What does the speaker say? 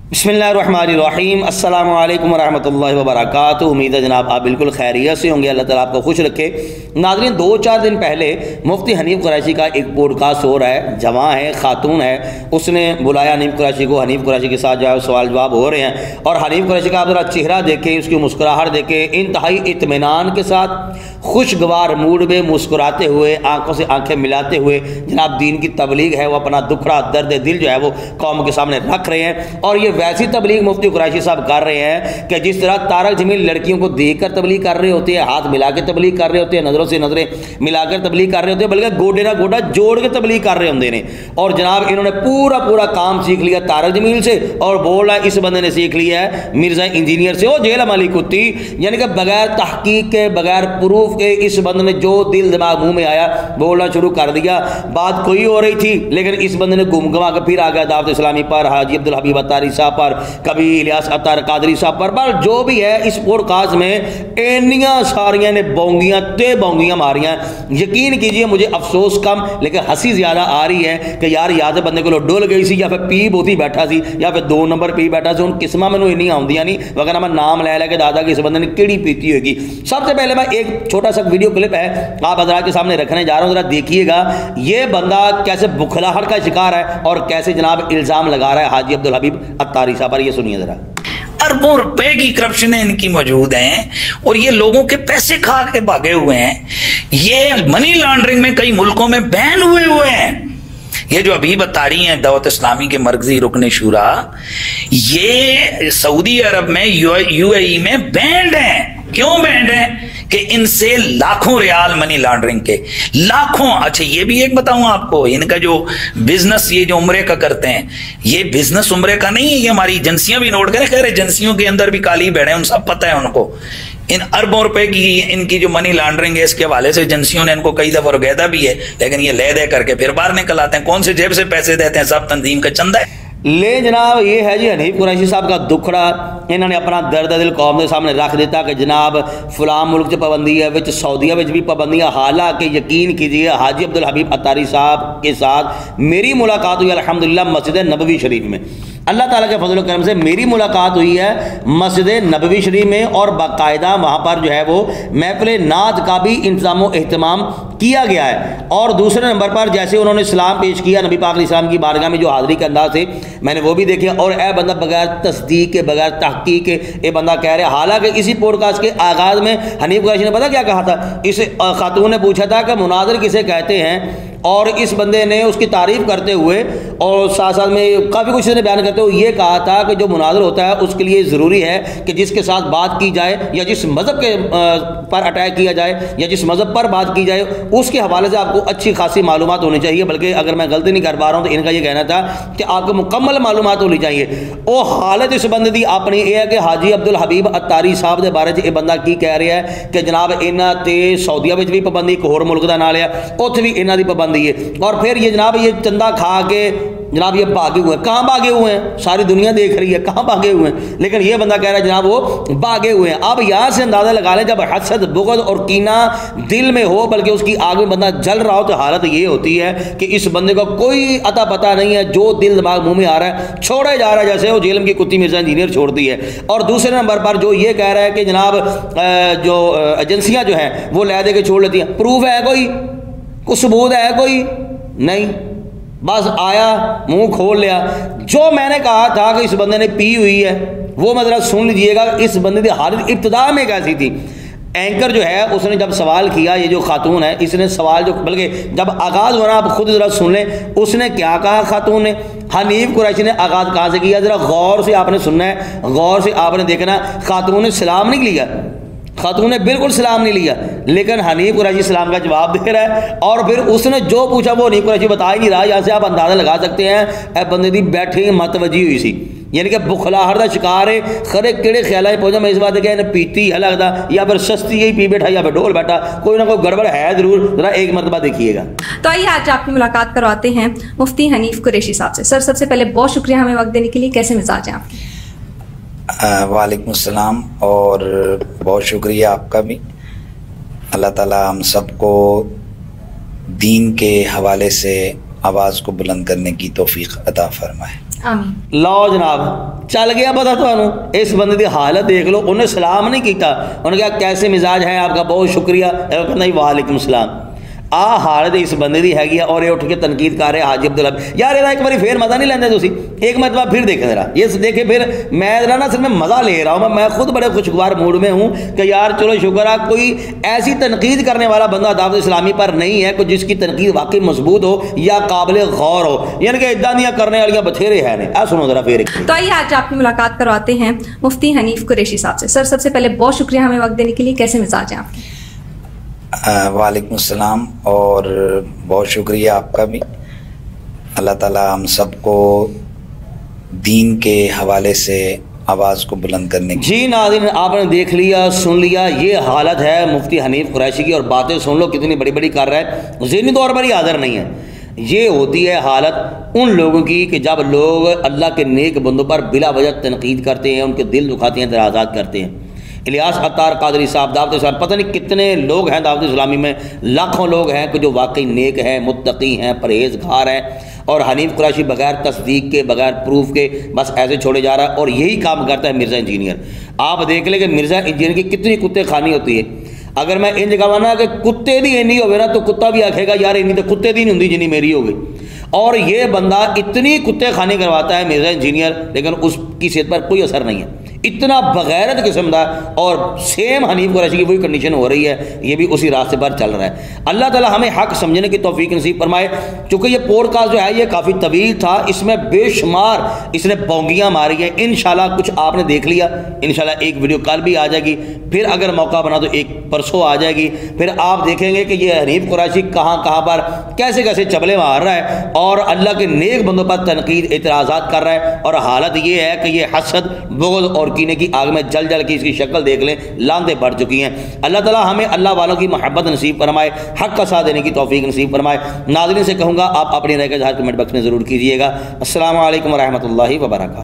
बिस्मिल्लाहिर्रहमानिर्रहीम। अस्सलामु अलैकुम वरहमतुल्लाहि वबरकातुहू। उम्मीद है जनाब आप बिल्कुल खैरियत से होंगे, अल्लाह ताला आपको खुश रखे। नाज़रीन, 2-4 दिन पहले मुफ्ती हनीफ कुरैशी का एक पॉडकास्ट हो रहा है, जवां है, खातून है, उसने बुलाया हनीफ कुरैशी को। हनीफ कुरैशी के साथ जो है सवाल जवाब हो रहे हैं और हनीफ कुरैशी का आप ज़रा चेहरा देखें, उसकी मुस्कुराहट देखें, इंतहाई इत्मीनान के साथ खुशगवार मूड में मुस्कुराते हुए, आंखों से आंखें मिलाते हुए जनाब दीन की तबलीग है वो अपना दुखड़ा दर्द दिल जो है वो कौम के सामने रख रहे हैं। और ये वैसी तबलीग मुफ्ती कुरैशी साहब कर रहे हैं कि जिस तरह तारक जमील लड़कियों को देखकर तबलीग कर रहे होते हैं, हाथ मिला के तबलीग कर रहे होते हैं, नज़रों से नज़रें मिलाकर तबलीग कर रहे होते हैं, बल्कि गोडे ना गोडा जोड़ के तबलीग कर रहे होंगे ने। और जनाब इन्होंने पूरा काम सीख लिया तारक जमील से और बोल रहा है इस बंदे ने सीख लिया है मिर्जा इंजीनियर से। वो जेल माली कुत्ती, यानी कि बगैर तहकीक के, बगैर प्रूफ के इस बंदे ने जो दिल दिमाग मुंह में आया बोलना शुरू कर दिया। बात कोई हो रही थी लेकिन इस बंदे ने घूम घुमा के फिर आ गया दावत इस्लामी पर, हाजी अब्दुल हबीब अत्तारी साहब पर, कभी इलियास अत्तार कादरी साहब पर जो भी है इस पॉडकास्ट में एनियां सारियां ने बोंगियां ते बोंगियां मारियां। यकीन कीजिए मुझे अफसोस कम लेकिन हंसी ज्यादा आ रही है कि यार या तो बंदे को डुल गई सी या फिर पी बोती बैठा सी या फिर 2 नंबर पी बैठा सी। उन किस्मां मैनू इन्नी आउंदियां नहीं, वगैरह मैं नाम ले लेके दादा कि इस बंदे ने केड़ी पीती होगी। सबसे पहले मैं एक छोटा सा वीडियो क्लिप है आप हज़रात के सामने रखने जा रहा हूं, जरा देखिएगा ये बंदा कैसे बुखलाहट का शिकार है और कैसे जनाब इल्जाम लगा रहा है हाजी अब्दुल हबीब अत्तारी साहब पर। ये सुनिए जरा। अरबों रुपए की करप्शनें इनकी मौजूद हैं और ये लोगों के पैसे खा के भागे हुए हैं। ये मनी लॉन्ड्रिंग में कई मुल्कों में बैन हुए हैं। ये जो अभी बता रही हैं दावत इस्लामी के मरकजी रुकन शूरा, ये सऊदी अरब में यूएई में बैंड है। क्यों बैंड है? कि इनसे लाखों रियाल मनी लॉन्ड्रिंग के लाखों। अच्छा ये भी एक बताऊं आपको, इनका जो बिजनेस ये जो उम्रे का करते हैं, ये बिजनेस उम्रे का नहीं है, ये हमारी एजेंसियां भी नोट करें, खैर एजेंसियों के अंदर भी काली बैठे हैं, उन सब पता है उनको। इन अरबों रुपए की इनकी जो मनी लॉन्ड्रिंग है इसके हवाले से एजेंसियों ने इनको कई दफा रुगैदा भी है, लेकिन ये ले दे करके फिर बाहर निकल आते हैं। कौन से जेब से पैसे देते हैं? सब तंजीम का चंदा है। ले जनाब ये है जी हनीफ कुरैशी साहब का दुखड़ा। इन्होंने अपना दर्द दिल कौम के सामने रख दिता कि जनाब फलां मुल्क च पाबंदी है, विच सऊदीया भी पाबंदियाँ। हालांकि यकीन कीजिए हाजी अब्दुल हबीब अत्तारी साहब के साथ मेरी मुलाकात हुई अल्हम्दुलिल्लाह मस्जिद नबवी शरीफ में। अल्लाह ताला के फजल करम से मेरी मुलाकात हुई है मस्जिद नबवी शरीफ में और बाकायदा वहाँ पर जो है वो महफिल नात का भी इंतजाम व एहतमाम किया गया है। और दूसरे नंबर पर जैसे उन्होंने सलाम पेश किया नबी पाक इस्लाम की बारगाह में जो हाज़िरी के अंदाज से मैंने वो भी देखे। और ए बंदा बगैर तस्दीक के, बगैर तहकीक के ये बंदा कह रहे हैं। हालांकि इसी पॉडकास्ट के आगाज़ में हनीफ कुरैशी ने पता क्या कहा था? इस खातून ने पूछा था कि मुनाज़िर किसे कहते हैं, और इस बंदे ने उसकी तारीफ़ करते हुए और साथ साथ में काफ़ी कुछ ने बयान करते हुए ये कहा था कि जो मुनाज़िर होता है उसके लिए ज़रूरी है कि जिसके साथ बात की जाए या जिस मज़हब के पर अटैक किया जाए या जिस मज़हब पर बात की जाए उसके हवाले से आपको अच्छी खासी मालूमात होनी चाहिए। बल्कि अगर मैं गलती नहीं कर पा रहा हूँ तो इनका ये कहना था कि आपको मुकम्मल मालूमात होनी चाहिए। वो हालत इस बंदे की अपनी ये है कि हाजी अब्दुल हबीब अत्तारी साहब के बारे में बंदा की कह रहा है कि जनाब इन्हों ते सऊदीया भी पाबंदी, एक होर मुल्क का नाम लिया उत्थे भी इन्हों की पाबंदी है। और फिर ये जनाब ये चंदा खा के जनाब ये भागे हुए हैं। कहाँ भागे हुए हैं? सारी दुनिया देख रही है कहाँ भागे हुए हैं, लेकिन ये बंदा कह रहा है जनाब वो भागे हुए हैं। अब यहाँ से अंदाज़ा लगा लें जब हसद बुग़्ज़ और कीना दिल में हो बल्कि उसकी आग में बंदा जल रहा हो तो हालत ये होती है कि इस बंदे को कोई अता पता नहीं है, जो दिल दिमाग मुँह में आ रहा है छोड़े जा रहा है, जैसे वो जेल की कुत्ती मिर्जा इंजीनियर छोड़ती है। और दूसरे नंबर पर जो ये कह रहा है कि जनाब जो एजेंसियाँ जो हैं वो ले दे के छोड़ लेती हैं। प्रूफ है कोई सबूत है कोई नहीं, बस आया मुंह खोल लिया। जो मैंने कहा था कि इस बंदे ने पी हुई है वो मतलब सुन लीजिएगा इस बंदे की हालत इब्तिदा में कैसी थी। एंकर जो है उसने जब सवाल किया, ये जो खातून है इसने सवाल जो बल्कि जब आगाज़ हो रहा आप खुद ज़रा सुन लें उसने क्या कहा। खातून ने हनीफ कुरैशी ने आगाज़ कहाँ से किया, ज़रा गौर से आपने सुनना है, गौर से आपने देखना। खातून ने सलाम नहीं लिया, खातून ने बिल्कुल सलाम नहीं लिया, लेकिन हनीफ कुरैशी सलाम का जवाब दे रहा है। और फिर उसने जो पूछा वो हनीफ कुरैशी बता ही नहीं रहा। यहाँ से आप अंदाज़ा लगा सकते हैं बंदे की बैठी मतवजी हुई सी, यानी कि बुखलाहट का शिकार है। खरे किड़े ख्याल पहुंचा मैं इस बात के पीती है लगता या फिर सस्ती यही पी बैठा या फिर ढोल बैठा, कोई ना कोई गड़बड़ है जरूर। जरा एक मरतबा देखिएगा। तो आइए आज आपकी मुलाकात करवाते हैं मुफ्ती हनीफ कुरैशी साहब से। सर सबसे पहले बहुत शुक्रिया हमें वक्त देने के लिए। कैसे मिजाज हैं आपके? वालेकुम अस्सलाम और बहुत शुक्रिया आपका भी। अल्लाह ताला हम सबको दीन के हवाले से आवाज़ को बुलंद करने की तौफीक अता फरमाए। आमीन। लो जनाब चल गया पता तुहानू। इस बंदे की हालत देख लो, उन्हें सलाम नहीं किया, उन्हें कहा कैसे मिजाज है आपका, बहुत शुक्रिया, कहना वालेकुम सलाम। आ हालत इस बंदे की हैगी और ये उठ के तनकीद कर रहे हाजी अब्दुल हबीब। यार एक बार फिर मजा नहीं लेंदे तुसी, एक मरतबा फिर देखें जरा, ये देखे फिर मैं जरा ना सिर्फ मैं मज़ा ले रहा हूँ, मैं खुद बड़े खुशगवार मूड में हूँ कि यार चलो शुक्र है कोई ऐसी तनकीद करने वाला बंदा दावत इस्लामी पर नहीं है, कोई जिसकी तनकीद वाकई मजबूत हो या काबिल गौर हो, यानी कि इदा दियाँ करने वाली बथेरे हैं ने। आ सुनो जरा फिर। तो आइए आज आपकी मुलाकात करवाते हैं मुफ्ती हनीफ कुरैशी साहब से। सर सबसे पहले बहुत शुक्रिया हमें वक्त देने के लिए, कैसे मिजाज हैं आपके? वालेकुम सलाम और बहुत शुक्रिया आपका भी। अल्लाह ताला हम सबको दीन के हवाले से आवाज़ को बुलंद करने की। जी नाज़रीन आपने देख लिया सुन लिया, ये हालत है मुफ्ती हनीफ कुरैशी की, और बातें सुन लो कितनी बड़ी बड़ी कर रहा है, ज़हनी तौर पर ही हाज़िर नहीं है। ये होती है हालत उन लोगों की कि जब लोग अल्लाह के नेक बंदों पर बिला वजह तनकीद करते हैं, उनके दिल दुखाते हैं, एतराज़ात करते हैं। इलियास अत्तार कादरी साहब दावत इस्लामी, पता नहीं कितने लोग हैं दावत इस्लामी में, लाखों लोग हैं कि जो वाकई नेक हैं, मुत्तकी हैं, परहेजगार हैं, और हनीफ कुरैशी बगैर तस्दीक के बगैर प्रूफ के बस ऐसे छोड़े जा रहा है। और यही काम करता है मिर्ज़ा इंजीनियर। आप देख लें कि मिर्ज़ा इंजीनियर की कितनी कुत्ते खानी होती है। अगर मैं इन जगह ना कि कुत्ते दी इन्नी होवे ना तो कुत्ता भी आखेगा यार इन्नी तो कुत्ते दी नहीं होंगी जिन्नी मेरी हो गई। और ये बंदा इतनी कुत्ते खानी करवाता है मिर्ज़ा इंजीनियर, लेकिन उसकी सेहत पर कोई असर नहीं है, इतना बगैरत किस्म का। और सेम हनीफ कुरैशी की वही कंडीशन हो रही है, ये भी उसी रास्ते पर चल रहा है। अल्लाह ताला हमें हक समझने की तौफीक नसीब फरमाए। चूँकि ये पॉडकास्ट जो है ये काफ़ी तवील था, इसमें बेशुमार इसने बोंगियाँ मारी हैं। इंशाल्लाह कुछ आपने देख लिया, इंशाल्लाह एक वीडियो कल भी आ जाएगी, फिर अगर मौका बना तो एक परसों आ जाएगी। फिर आप देखेंगे कि ये हनीफ कुरैशी कहाँ कहाँ पर कैसे कैसे चबले मार रहा है और अल्लाह के नेक बंदों पर तनकीद एतराज़ात कर रहा है। और हालत ये है कि ये हसद बुग़्ज़ और कीने की आग में जल जल के इसकी शक्ल देख लें, लांतें बढ़ चुकी हैं। अल्लाह ताला हमें अल्लाह वालों की मोहब्बत नसीब फरमाए, हक का साथ देने की तौफीक नसीब फरमाए। नाज़रीन से कहूँगा आप अपनी राय का इज़हार कमेंट बॉक्स में ज़रूर कीजिएगा। अस्सलामु अलैकुम व रहमतुल्लाहि व बरकातहू।